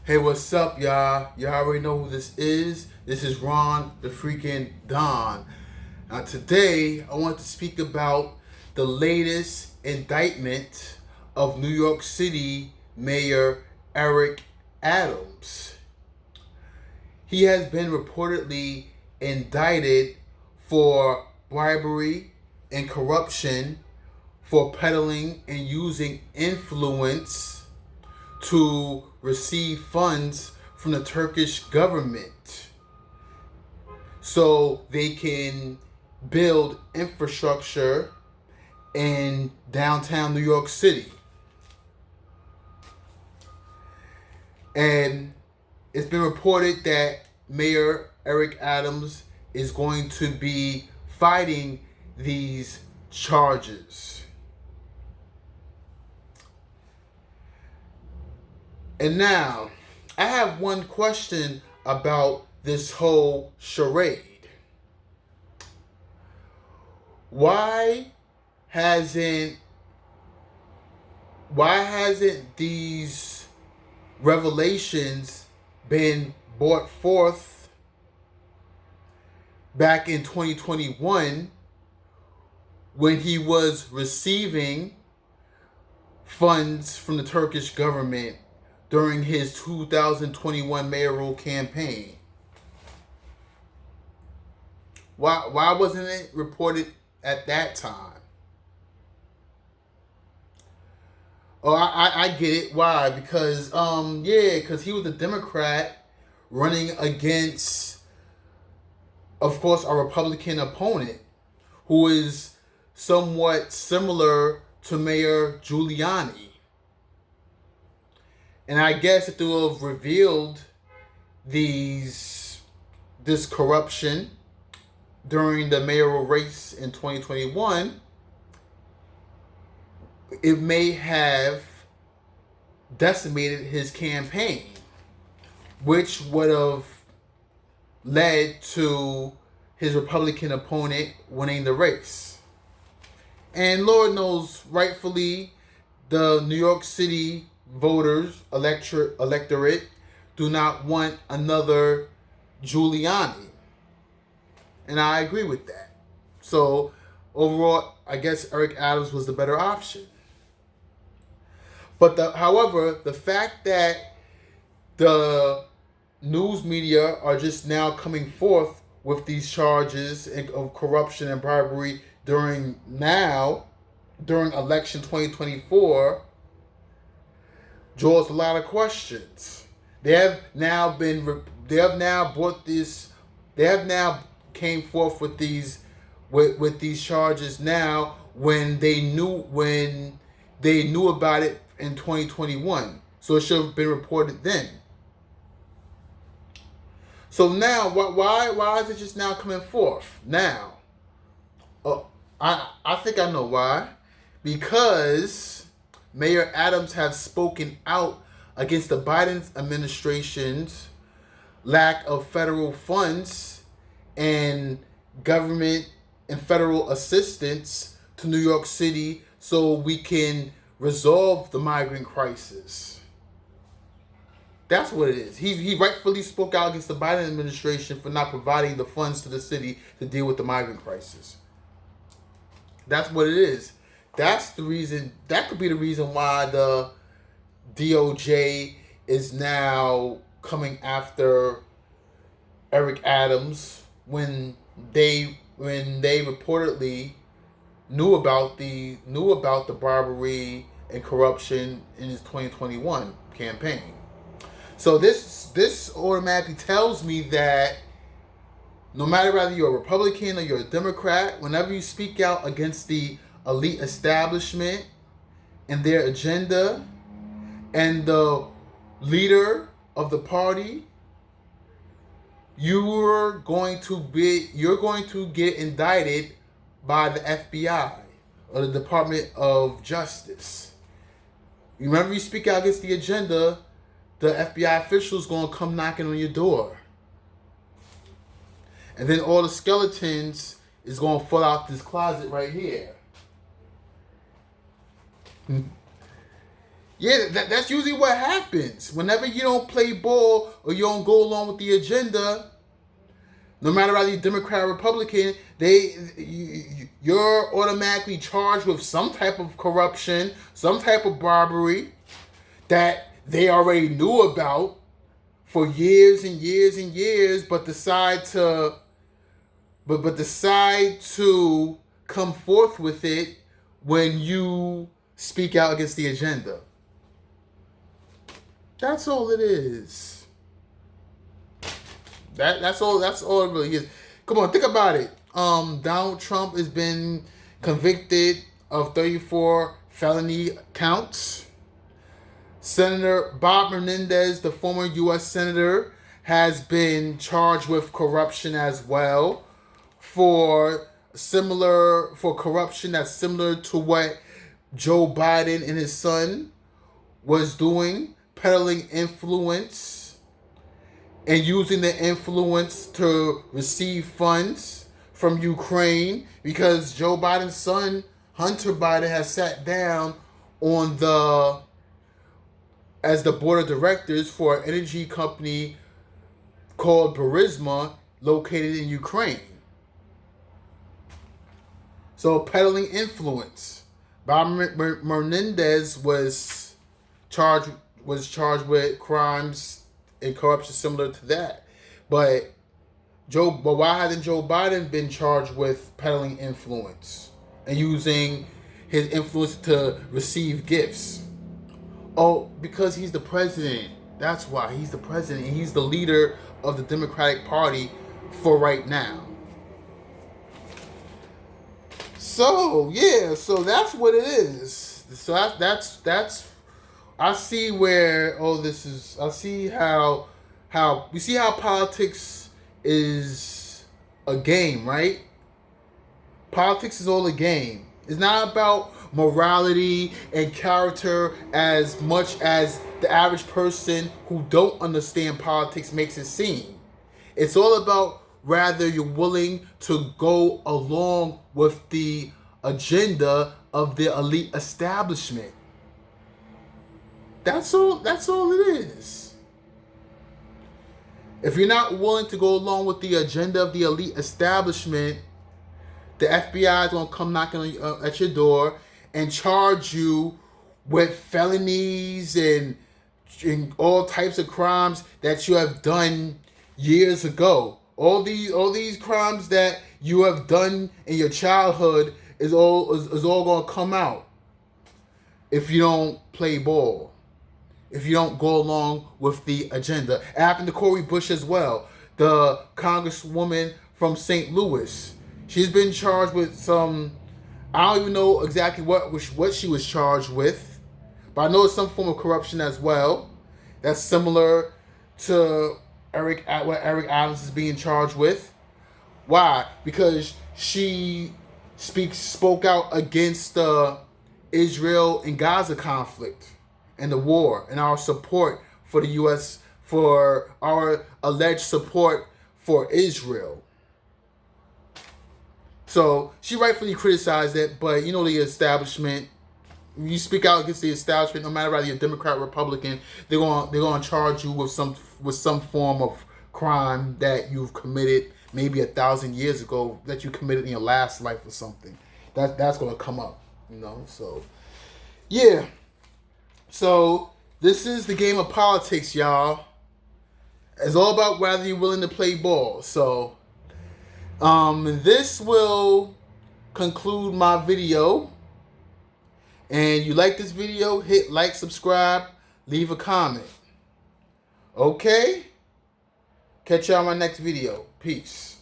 Hey, what's up, y'all? Y'all already know who this is. This is Ron, the freaking Don. Now, today, I want to speak about the latest indictment of New York City Mayor Eric Adams. He has been reportedly indicted for bribery and corruption, for peddling and using influence to receive funds from the Turkish government so they can build infrastructure in downtown New York City. And it's been reported that Mayor Eric Adams is going to be fighting these charges. And now, I have one question about this whole charade. Why hasn't these revelations been brought forth back in 2021 when he was receiving funds from the Turkish government during his 2021 mayoral campaign? Why wasn't it reported at that time? Oh, I get it. Why? Because because he was a Democrat running against, of course, a Republican opponent who is somewhat similar to Mayor Giuliani. And I guess if they would have revealed this corruption during the mayoral race in 2021, it may have decimated his campaign, which would have led to his Republican opponent winning the race. And Lord knows, rightfully, the New York City voters, electorate, do not want another Giuliani. And I agree with that. So, overall, I guess Eric Adams was the better option. But however, the fact that the news media are just now coming forth with these charges of corruption and bribery during election 2024 draws a lot of questions. They have now came forth with these charges now when they knew about it in 2021. So it should have been reported then. So now, why is it just now coming forth now? I think I know why. Because Mayor Adams has spoken out against the Biden administration's lack of federal funds and government and federal assistance to New York City so we can resolve the migrant crisis. That's what it is. He rightfully spoke out against the Biden administration for not providing the funds to the city to deal with the migrant crisis. That's what it is. That's the reason. That could be the reason why the DOJ is now coming after Eric Adams when they reportedly knew about the bribery and corruption in his 2021 campaign. So this automatically tells me that no matter whether you're a Republican or you're a Democrat, whenever you speak out against the elite establishment and their agenda and the leader of the party, you're going to get indicted by the FBI or the Department of Justice. Remember, you speak out against the agenda, the FBI official's going to come knocking on your door. And then all the skeletons is going to fall out this closet right here. Yeah, that's usually what happens. Whenever you don't play ball or you don't go along with the agenda, no matter whether you're Democrat or Republican, you're automatically charged with some type of corruption, some type of bribery that they already knew about for years and years and years, but decide to come forth with it when you speak out against the agenda. That's all it is. That's all it really is. Come on, think about it. Donald Trump has been convicted of 34 felony counts. Senator Bob Menendez, the former U.S. Senator, has been charged with corruption as well for corruption that's similar to what Joe Biden and his son was doing, peddling influence and using the influence to receive funds from Ukraine, because Joe Biden's son, Hunter Biden, has sat down as the board of directors for an energy company called Burisma located in Ukraine. So peddling influence. Bob Menendez was charged with crimes and corruption similar to that. But why hasn't Joe Biden been charged with peddling influence and using his influence to receive gifts? Oh, because he's the president. That's why. He's the president. And he's the leader of the Democratic Party for right now. So that's what it is. So that's I see where all this is. I see how we see how politics is a game, right? Politics is all a game. It's not about morality and character as much as the average person who don't understand politics makes it seem. It's all about rather you're willing to go along with the agenda of the elite establishment. That's all it is. If you're not willing to go along with the agenda of the elite establishment, the FBI is going to come knocking at your door and charge you with felonies and all types of crimes that you have done years ago. All these crimes that you have done in your childhood is all going to come out if you don't play ball, if you don't go along with the agenda. It happened to Cori Bush as well, the congresswoman from St. Louis. She's been charged with some, I don't even know exactly what she was charged with, but I know it's some form of corruption as well. That's similar to what Eric Adams is being charged with. Why? Because she spoke out against the Israel and Gaza conflict and the war and our support for the U.S., for our alleged support for Israel. So she rightfully criticized it, but you know the establishment. You speak out against the establishment, no matter whether you're Democrat or Republican, they're going to charge you with some form of crime that you've committed maybe 1,000 years ago, that you committed in your last life or something. That's going to come up, you know. So yeah. So this is the game of politics, y'all. It's all about whether you're willing to play ball. So this will conclude my video. And you like this video, hit like, subscribe, leave a comment. Okay? Catch y'all on my next video. Peace.